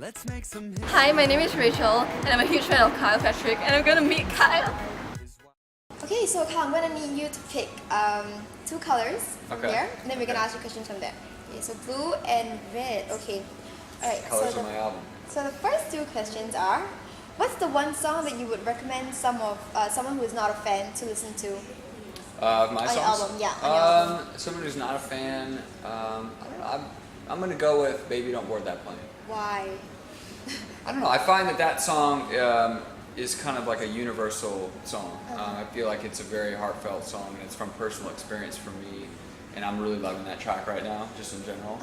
Hi, my name is Rachel, and I'm a huge fan of Kyle Patrick, and I'm gonna meet Kyle. Okay, so Kyle, I'm gonna need you to pick two colors from here, and then we're gonna ask you questions from there. Okay, so blue and red. Okay, all right. Colors on my album. So the first two questions are, what's the one song that you would recommend someone who is not a fan to listen to? My songs? Your album, yeah. On your album. Someone who's not a fan, I don't know. I'm gonna go with "Baby Don't Board That Plane." Why? I don't know. I find that song is kind of like a universal song. I feel like it's a very heartfelt song, and it's from personal experience for me. And I'm really loving that track right now, just in general.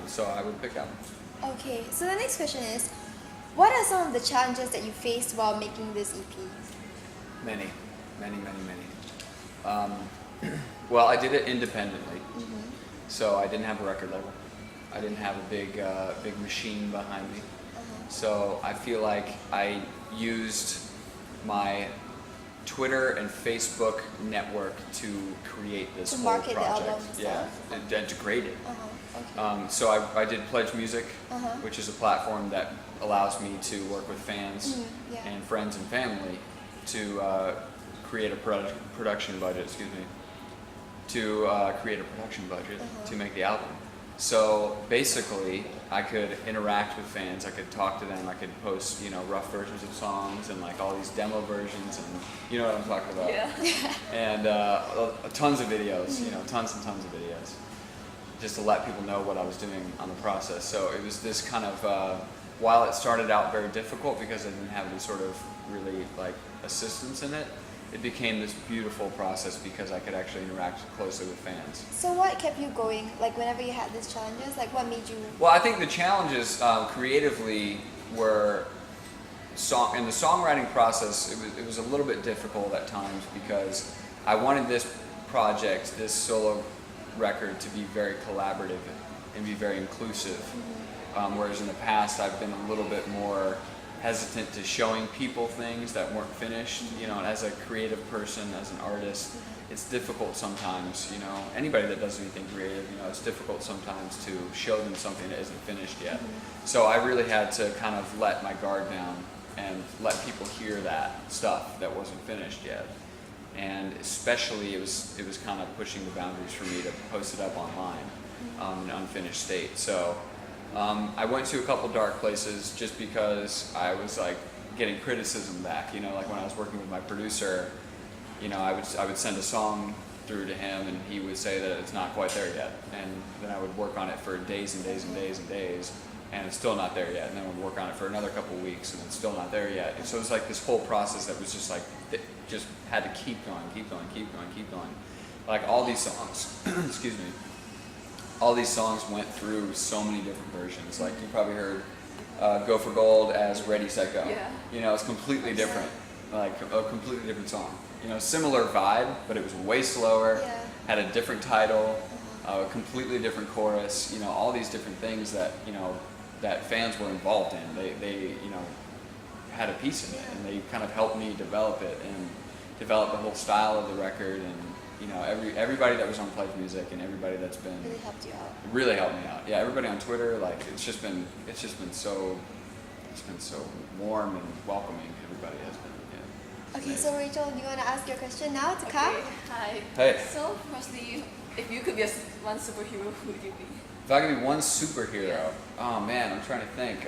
So I would pick that one. Okay, so the next question is, what are some of the challenges that you faced while making this EP? Many. Well, I did it independently, so I didn't have a record label. I didn't have a big machine behind me. So I feel like I used my Twitter and Facebook network to create this To whole market project. the album and yeah, stuff? and to create it. Okay. So I did Pledge Music, which is a platform that allows me to work with fans yeah. and friends and family to create a production budget. To make the album. So basically, I could interact with fans. I could talk to them. I could post, rough versions of songs and like all these demo versions, and you know what I'm talking about. Yeah. And tons of videos, tons and tons of videos, just to let people know what I was doing on the process. So it was this kind of, while it started out very difficult because I didn't have any sort of really like assistance in it, it became this beautiful process because I could actually interact closely with fans. So what kept you going, like whenever you had these challenges? Like what made you... Well, I think the challenges creatively were, in the songwriting process, it was a little bit difficult at times because I wanted this project, this solo record, to be very collaborative and be very inclusive. Whereas in the past I've been a little bit more hesitant to showing people things that weren't finished. As a creative person, as an artist, it's difficult sometimes, anybody that does anything creative, it's difficult sometimes to show them something that isn't finished yet. So I really had to kind of let my guard down and let people hear that stuff that wasn't finished yet. And especially it was kind of pushing the boundaries for me to post it up online in an unfinished state. So I went to a couple dark places just because I was like getting criticism back. Like when I was working with my producer, I would send a song through to him and he would say that it's not quite there yet. And then I would work on it for days and days and days and days, and it's still not there yet. And then I would work on it for another couple of weeks and it's still not there yet. And so it was like this whole process that was just like, just had to keep going. Like all these songs, excuse me. All these songs went through so many different versions. Like you probably heard Go for Gold as Ready, Set, Go. Yeah. It's completely different, like a completely different song. Similar vibe, but it was way slower, had a different title, a completely different chorus, all these different things that, that fans were involved in. They had a piece in it, and they kind of helped me develop it and develop the whole style of the record. And everybody that was on Pledge Music and everybody that's been really helped you out. Really helped me out. Yeah, everybody on Twitter, like it's just been so warm and welcoming. Everybody has been. Yeah, Okay, so Rachel, you want to ask your question now to Kyle? Okay, hi. Hey. So, firstly, if you could be one superhero, who would you be? If I could be one superhero, oh man, I'm trying to think.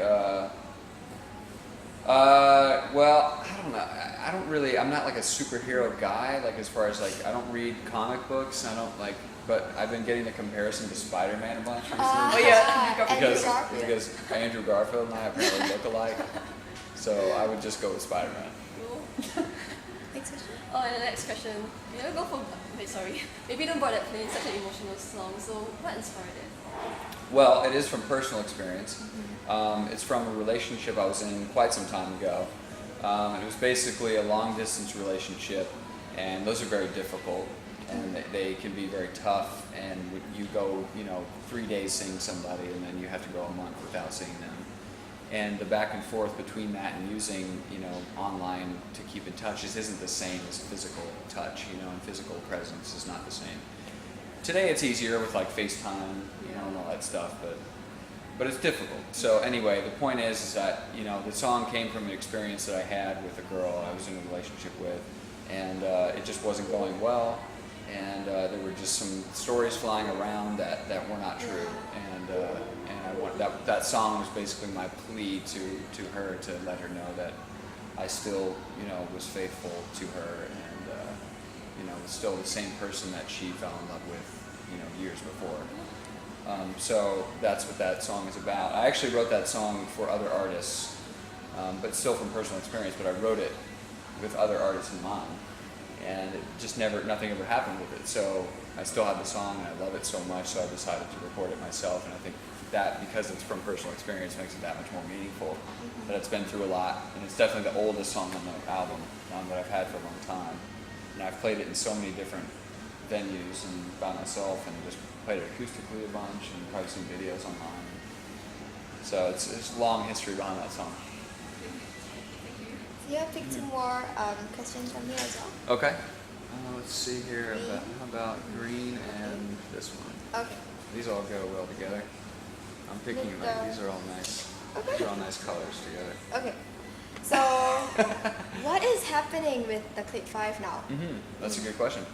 Well, I don't know. I'm not like a superhero guy. Like as far as like, I don't read comic books. I don't like, but I've been getting the comparison to Spider-Man a bunch recently. Oh yeah, because Andrew Garfield and I apparently look alike. So I would just go with Spider-Man. Cool. Next question. Oh, and the next question. Maybe Don't Board That Plane, such an emotional song. So, what inspired it? Well, it is from personal experience. It's from a relationship I was in quite some time ago. It was basically a long-distance relationship, and those are very difficult, and they can be very tough. And you go, 3 days seeing somebody, and then you have to go a month without seeing them. And the back and forth between that and using, online to keep in touch isn't the same as physical touch, and physical presence is not the same. Today it's easier with like FaceTime, and all that stuff, but but it's difficult. So anyway, the point is that, you know, the song came from an experience that I had with a girl I was in a relationship with, and it just wasn't going well, and there were just some stories flying around that were not true, and I want that song was basically my plea to her, to let her know that I still, you know, was faithful to her, and you know, was still the same person that she fell in love with, you know, years before. So that's what that song is about. I actually wrote that song for other artists, but still from personal experience, but I wrote it with other artists in mind, and it just nothing ever happened with it. So I still have the song, and I love it so much, so I decided to record it myself, and I think that, because it's from personal experience, makes it that much more meaningful, that it's been through a lot, and it's definitely the oldest song on the album that I've had for a long time, and I've played it in so many different venues and by myself, and just played it acoustically a bunch, and probably seen videos online. So it's a long history behind that song. So you have picked two more questions from here as well. Okay. Let's see here. How about green and this one? Okay. These all go well together. I'm picking these are all nice. Okay. These are all nice colors together. Okay. So, what is happening with the Click 5 now? That's a good question.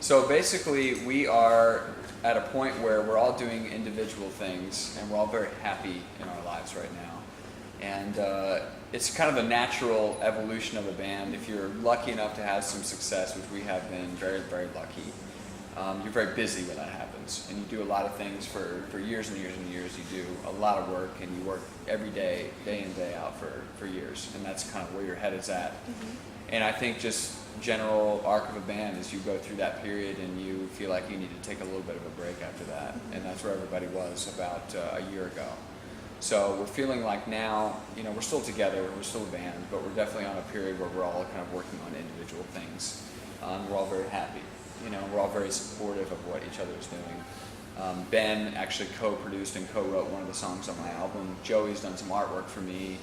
So basically, we are at a point where we're all doing individual things, and we're all very happy in our lives right now. And it's kind of a natural evolution of a band. If you're lucky enough to have some success, which we have been very, very lucky, you're very busy when that happens, and you do a lot of things for years and years and years. You do a lot of work, and you work every day, day in, day out for years, and that's kind of where your head is at. And I think just general arc of a band is you go through that period and you feel like you need to take a little bit of a break after that, and that's where everybody was about a year ago. So we're feeling like now, you know, we're still together, we're still a band, but we're definitely on a period where we're all kind of working on individual things. We're all very happy. You know, we're all very supportive of what each other is doing. Ben actually co-produced and co-wrote one of the songs on my album. Joey's done some artwork for me.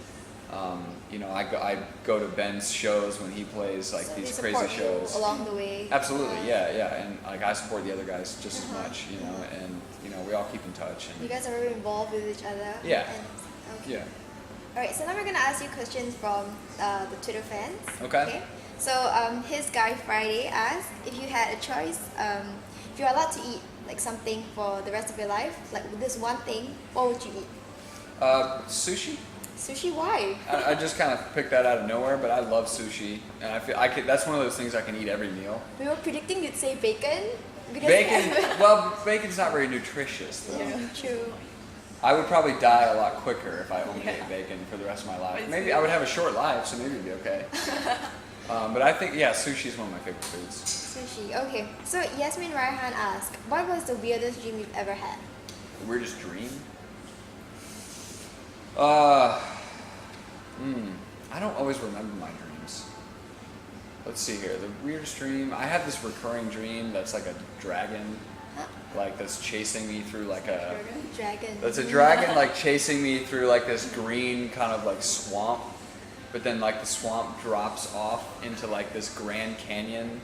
You know, I go to Ben's shows when he plays like So these they crazy support shows. you along the way. Absolutely, yeah, and like I support the other guys just as much, you know, and you know, we all keep in touch. And You guys are very involved with each other. Yeah. Okay. yeah. Alright, so now we're gonna ask you questions from the Twitter fans. Okay. So his guy Friday asked, if you had a choice, if you're allowed to eat like something for the rest of your life, like this one thing, what would you eat? Sushi. Sushi? Why? I just kind of picked that out of nowhere, but I love sushi, and I feel that's one of those things I can eat every meal. We were predicting you'd say bacon. Because Bacon, well, bacon's not very nutritious though. Yeah, true. I would probably die a lot quicker if I only ate bacon for the rest of my life. Maybe I would have a short life, so maybe it'd be okay. But I think, yeah, sushi is one of my favorite foods. Sushi, okay. So Yasmin Raihan asked, what was the weirdest dream you've ever had? The weirdest dream? I don't always remember my dreams. Let's see here. The weirdest dream, I have this recurring dream that's like a dragon, like that's chasing me through like a... Dragon. That's a dragon like chasing me through like this green kind of like swamp, but then like the swamp drops off into like this Grand Canyon.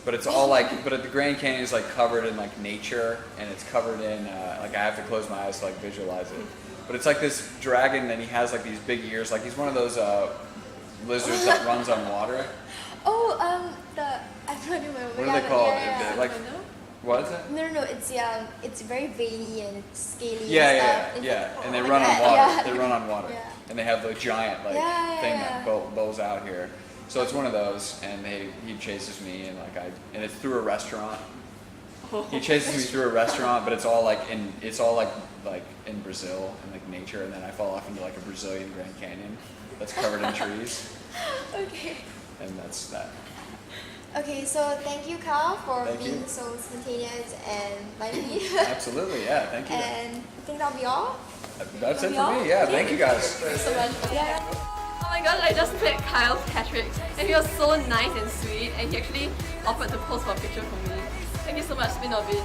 But it's all like, but the Grand Canyon is like covered in like nature, and it's covered in, like I have to close my eyes to like visualize it. But it's like this dragon, and he has like these big ears, like he's one of those lizards that runs on water. Oh, I don't remember. What are they called? Yeah. Like, what is it? No, it's very veiny and scaly. Yeah, and yeah, stuff. and they Like run on that, water. yeah. They run on water, Yeah. and they have the giant like thing that blows out here. So it's one of those, and he chases me, and and it's through a restaurant. He chases me through a restaurant, but it's all like in Brazil and like nature, and then I fall off into like a Brazilian Grand Canyon that's covered in trees, Okay. and that's that. Okay, so thank you, Carl, for Thank being you. so spontaneous and lively. Absolutely, yeah. Thank you. And I think that'll be all. That's it for me. Yeah, thank you guys. Thank you so much. Yeah. Oh my god, I just met Kyle Patrick, and he was so nice and sweet, and he actually offered to post for a picture for me. Thank you so much, Spin or Bin.